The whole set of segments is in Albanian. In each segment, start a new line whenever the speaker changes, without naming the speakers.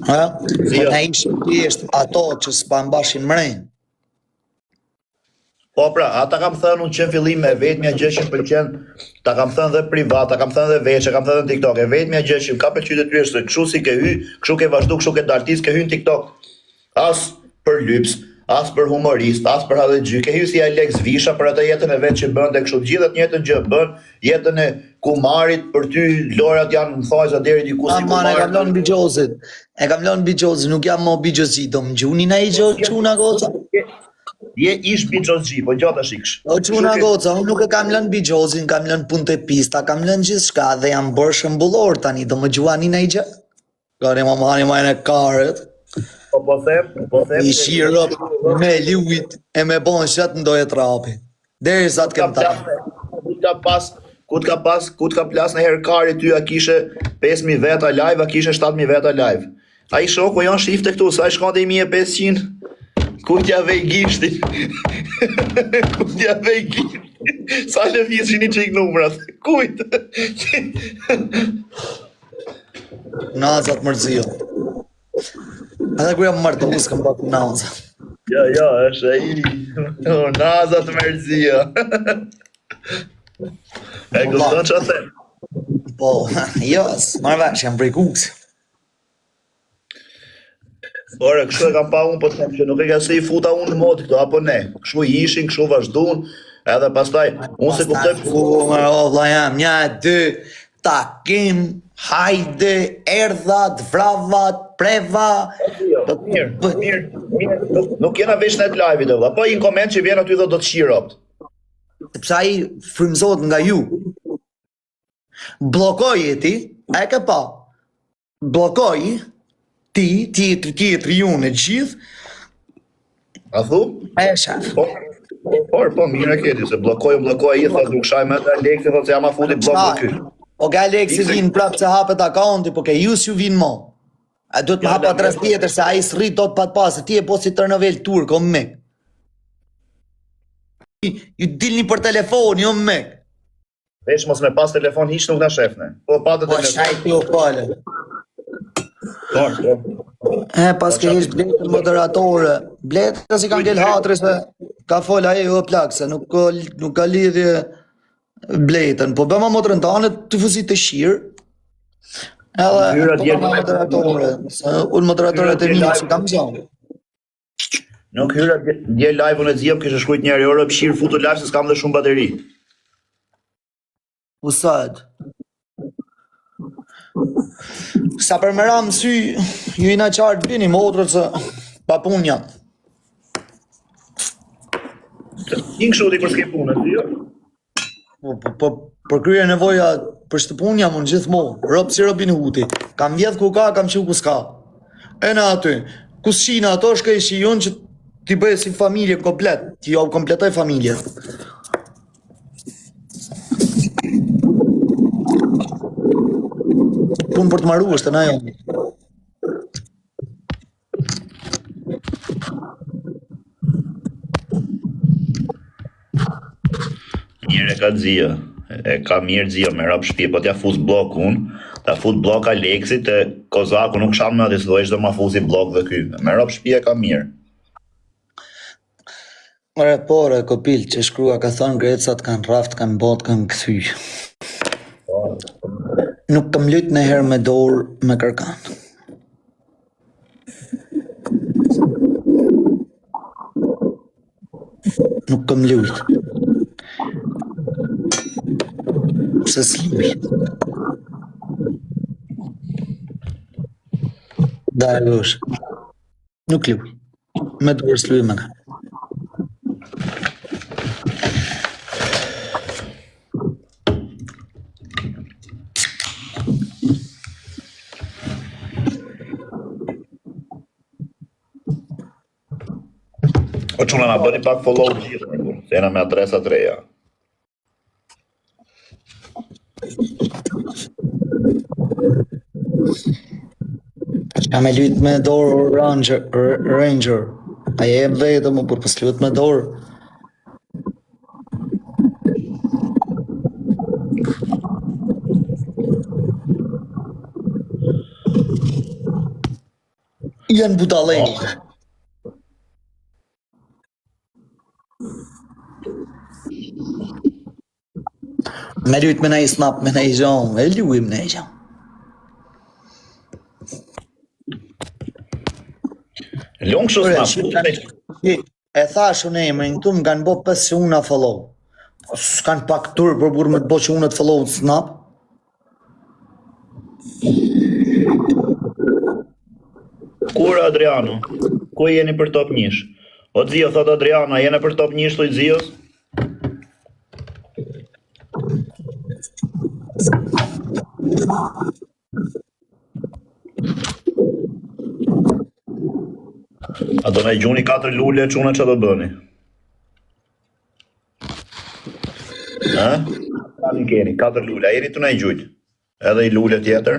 Po na ishim thjesht ato që s'pa mbashin mrejnë.
Po pra, ata kam thënë unë që në fillim e vetmja gjë që pëlqen, ta kam thënë dhe privat, ta kam thënë dhe veçe, kam thënë në TikTok, e vetmja gjë që ka pëlqyer ty është se kështu si ke hy, kështu ke vazhdu, kështu ke daltis, ke hy në TikTok. As për lyps, as për humorist, as për hadexhy, ke hy si Alex Visha për atë jetën e vet që bën dhe kështu gjithë të njëjtën gjë bën, jetën e kumarit për ty lorat janë në thajza deri diku si
kumar. E kam lënë bigjozit. E kam lënë bigjozit, nuk jam më bigjozit, do më gjuni na i çuna goca.
Je ish bigjozhi, po gjata shiksh.
O çuna goca, unë nuk e kam lënë bigjozin, kam lënë punë te pista, kam lënë gjithçka dhe jam bërë shembullor tani, do më gjuani na i gjë. Gani më mani më në karët.
Po them.
I shirop me liujt e me bon shat ndoje trapi. Derisa të kem ta.
Ku ka plas në herë kari ty a kishe 5000 veta live, a kishe 7000 veta live. Ai shoku janë shifte këtu, sa i shkonte 1500. Ku t'ja vej gishti? Ku t'ja vej gishti? Sa lëvizhin i qik numrat? Kujt?
Nazat mërzio. Ata ku jam martë, mu s'kam batu nazat.
Ja, është ai. Nazat mërzio. E gëllon që atë?
Po, jo, s'marrë vesh, jam prej Kukës.
Ore, kështu e kam pa unë, po të them që nuk e ka se i futa unë në modë këto, apo ne. Kështu ishin, kështu vazhdun, edhe pastaj, unë se kuptoj...
O, vla jam, 1, 2, takim, hajde, erdhat, vravat, preva...
Mirë. Nuk jena vesh në të live-i dhe, apo i në koment që vjen aty dhe do të shiropt.
Sepse ai frymëzohet nga ju. Blokoj e ti, e ke pa. Blokoj, ti, tjetri ju në gjithë.
A thu?
E shaf.
Po, mirë e keti, se blokoj i, thot nuk shaj me të Alexi, thot se jam a futi blok në ky.
O ga Alexi vinë prapë që hapet akaunti, po ke ju s'ju vinë mo. A do të më hapa atras tjetër, se a i s'rrit do të pat pasë, ti e po si tërnovel turk, o mek. Ju dilni për telefon, jo mek.
Vesh mos me pas telefon, hiç nuk na shefne. Po patë
telefon. Po shajti o fale. Pas ke hiç bletën moderatore. Bletë si kam del hatri se ka fol aje o plak, se nuk ka lidhje bletën. Po bëma moderatore të fuzit të shirë. Edhe po bëma moderatore. Unë moderatore të mirë që kam zonë.
Nuk hyra dje live-un e zjem, kështë shkujt njerë, orë pëshirë futu live se s'kam dhe shumë bateri.
Usad. Sa për mëra më sy, ju i na qartë bini, më otërët se pa pun jam.
Një kështu di për s'ke punë, jo?
Po, për krye nevoja për shtëpun jam unë gjithë mo, ropë si Robin Hoodi. Kam vjedh ku ka, kam që ku s'ka. E në aty, ku s'shina ato shka i shion që ti bëjë si familje komplet, ti jo kompletoj familje. Punë për të maru është, na jo.
Mirë e ka dzia, e ka mirë dzia me rap shpje, po t'ja fuz blok unë, ta fut blok Alexit, e Kozaku nuk shanë me ati së dojshë dhe ma fuzi blok dhe ky. Me rap shpje e ka mirë.
Pore, kopil, që shkrua ka thonë grecat kanë raft, kanë bot, kanë këthy. Nuk kam lyt në herë me dorë me kërkan. Nuk kam lyt. Se s'lyt. Da e vësh. Nuk lyt. Me dorë s'lyt me kanë.
O quna na bëni pak follow gjithë, se jena me adresa të reja.
Ka me lyt me dorë Ranger. A je vetë më për pës lyt me dorë. Janë budallë. Me lyt me nej snap, me nej gjon, e luim nej gjon.
Lung kështu snap.
E thash unë emrin, këtu më kanë bo 5 që unë a follow. S'kan pak tur për burë me të bo që unë të follow të snap.
Kur Adriano? Ku jeni për top 1? O Zio thot Adriano, jene për top 1 thoj Zios? A do na i gjuni 4 lule çuna që do bëni? Ha? Tani keni 4 lule, a jeni të na i gjujt? Edhe i lule tjetër?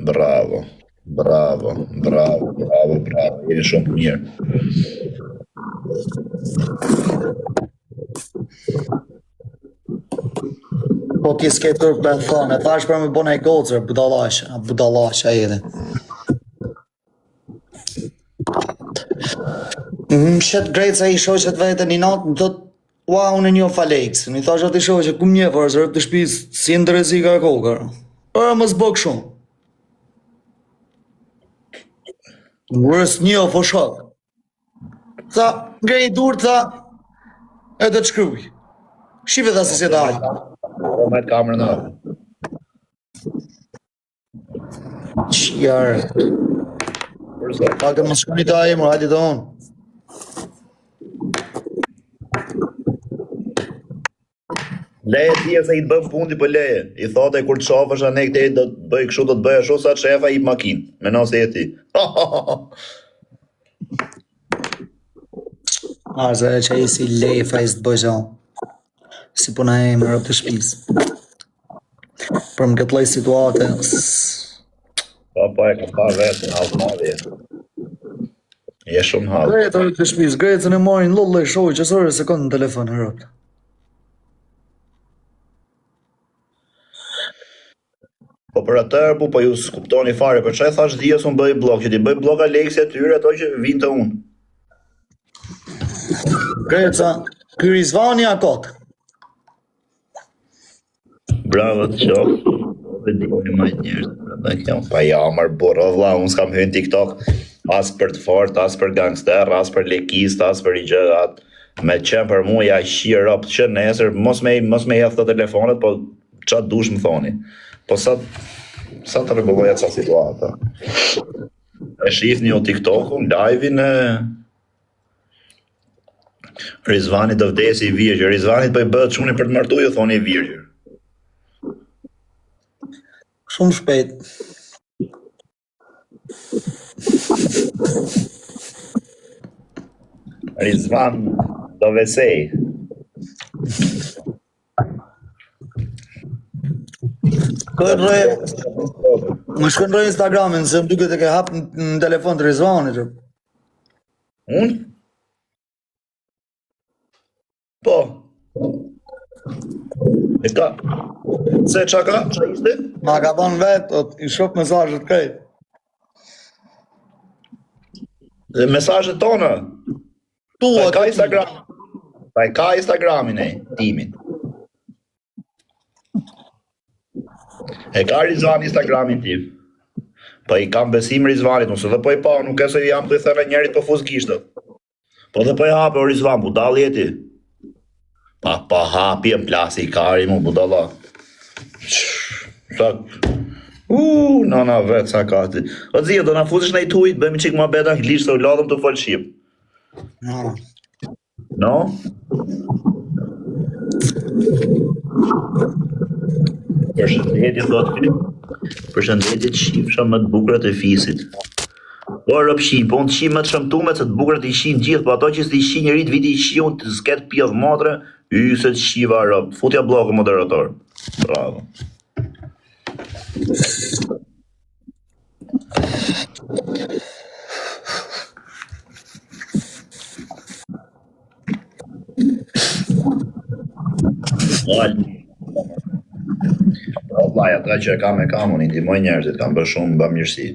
Bravo, bravo, bravo, bravo, bravo, jeni shumë mirë.
Po ti s'ke tërë për të thonë, e thash për me bona i gocër, budalasha edhe. Më shetë grejtë i shoqet vetën i natë, më thot, ua, unë e një faleksin. I thash ati shoqet, ku mje për, zërëp të shpis, si ndërezika e kokër. Më s'bëk shumë. Vërës një po shok. Tha, ngrej dur, tha, e të të shkruj. Shive tha se si të hajtë.
Po me të kamerën në.
Qjarë. Pak e më shkuni të ajemur, hajti të unë.
Leje tje se i të bëjmë pundi për leje. I thote kur të shofësh anek të do të bëj kështu, do të bëj ashtu sa shefa i makinë. Me nëse e ti.
Arëzë e që i si lefa i së të bëjë si puna e më rëpë të shpis. Për më këtë lej situate.
Pa e ka pa vetë në altë madhje. Je shumë halë.
Grejtë të shpis, grejtën e marin lullë e shoj që sërë se kënë në telefon e rëpë.
Po për atër, po ju s'kuptoni fare, për çaj thash dhjes unë bëj blog, që ti bëj blog Aleksi atyre ato që vinë të unë.
Greca, ky Rizvani a kotë.
Bravo të qofë, dhe di një majtë njerës, dhe kam pa jamër, burro vla, unë s'kam hyn TikTok, as për të fort, as për gangster, as për lekist, as për i gjërat, me qenë për mu, ja shirë rap që nesër, mos me jeth të telefonet, po qatë dush më thoni. Po sa të rregulloja ca situata. E shihni o TikTok-un, live-in e Rizvani do vdesi i virgjër. Rizvani po i bëhet çuni për të martuar, ju thoni i virgjër.
Shumë shpejt.
Rizvan do vesej.
Më shkëndroj Instagramin, se më duket e ke hap në telefon të Rizvanit.
Unë? Po. E ka? Se qa ka? Qa ishte?
Ma ka thonë vetë, i shok mesazhet krejt.
Dhe mesazhet tona?
Tua,
ka Instagram. Pa e ka Instagramin e timin. E ka Rizvani Instagramin tim. Po i kam besim Rizvanit, nëse dhe po i pa, nuk e se jam të i thënë njerit po fuz kishtë. Po dhe po i hape o Rizvan, budal jeti. Pa hapi e më plasi i kari mu, budala. Nana vetë sa ka ti. O zio, do na fuzish në i tujt, bëjmë qik ma beta anglisht, se u ladhëm të folë shqip.
No.
No? Përshëndetje, thot ti. Përshëndetje të shifsha më të bukurat e fisit. Po rëp shi, po unë të shi më të shëmtume se të bukurat i shin gjithë, po ato që s'ti shi njërit viti i shi unë të s'ket pjedh motre, se të shiva rëp. Futja blokë moderator. Bravo. Vllai, ata që e kam, unë i ndihmoj njerëzit, kam bërë shumë bamirësi.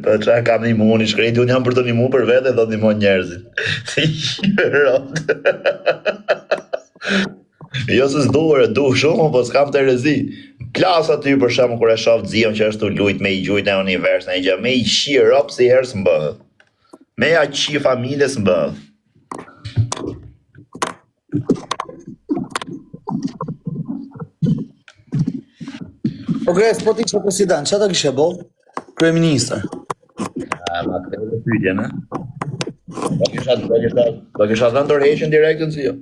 Po qa kam një mu, një shkrejti, unë jam për të një mu për vete, do të një mu njerëzit. Si rot. Jo se s'duhet, du shumë, po s'kam të rezi. Plas aty për shembull kur e shoh Zion që është u lujt me i gjujt në univers, në gjë, me i qi rop si herë s'mbëhet. Me ja qi familje s'mbëhet.
Po Gres, po ti që president, që ta kishe bo? Kryeministër.
Ma këtë e pyetje, ne? Do kisha dhënë dorëheqjen direkt në Zion.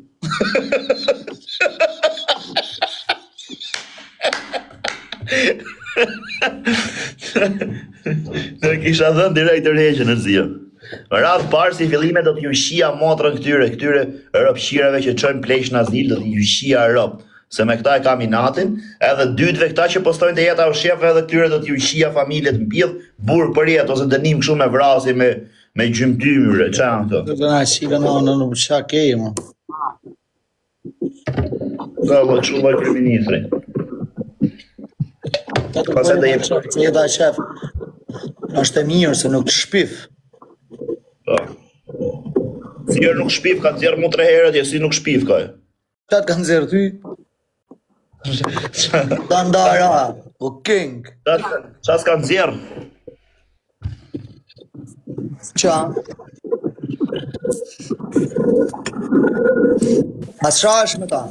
Në kisha dhënë direkt dorëheqjen në Zion. Në radhë parë si fillime do t'ju shia motrën këtyre rëpshireve që çojnë pleq në azil, do t'ju shia rëp. Se me këta e kam inatin, edhe dytve këta që postojnë të jeta o shef edhe këtyre do t'ju shia familjet mbill, burë për jetë ose dënim kështu me vrasi me gjymtymyre, qa në të?
Të nga shika në qa kej, ma.
Ka më që loj kryeministri. Pase dhe jep
që jeta shef, është e mirë se nuk shpif.
Zjerë nuk shpif, ka zjerë mu 3 herët, si nuk shpif ka.
Qatë kanë zirë ty? Dandara, o king.
Qa s'kanë zjerë?
Qa? As shash me ta?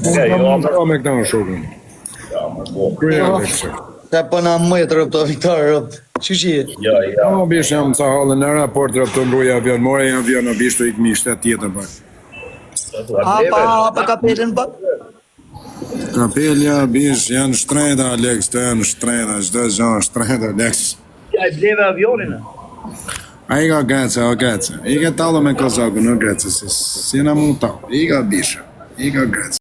Jo, me këta në shokën. Krya dhe kështë.
Se pëna më të rëpto, Viktor, rëpt. Që që jetë?
Ja.
No, bish jam të halën në raport, rëpto mbruja avion, more avion, në bishtu i këmi shtetë tjetër për.
Apa kapelin për?
Kapelja, bish, janë shtrejda, Alex, të janë shtrejda, qdo zonë shtrejda, Alex.
Ja, i bleve avionin,
A i ka gëce, o gëce. I ka talë me Kozakë, në gëce, si në mund talë. I ka bisha, i ka gëce.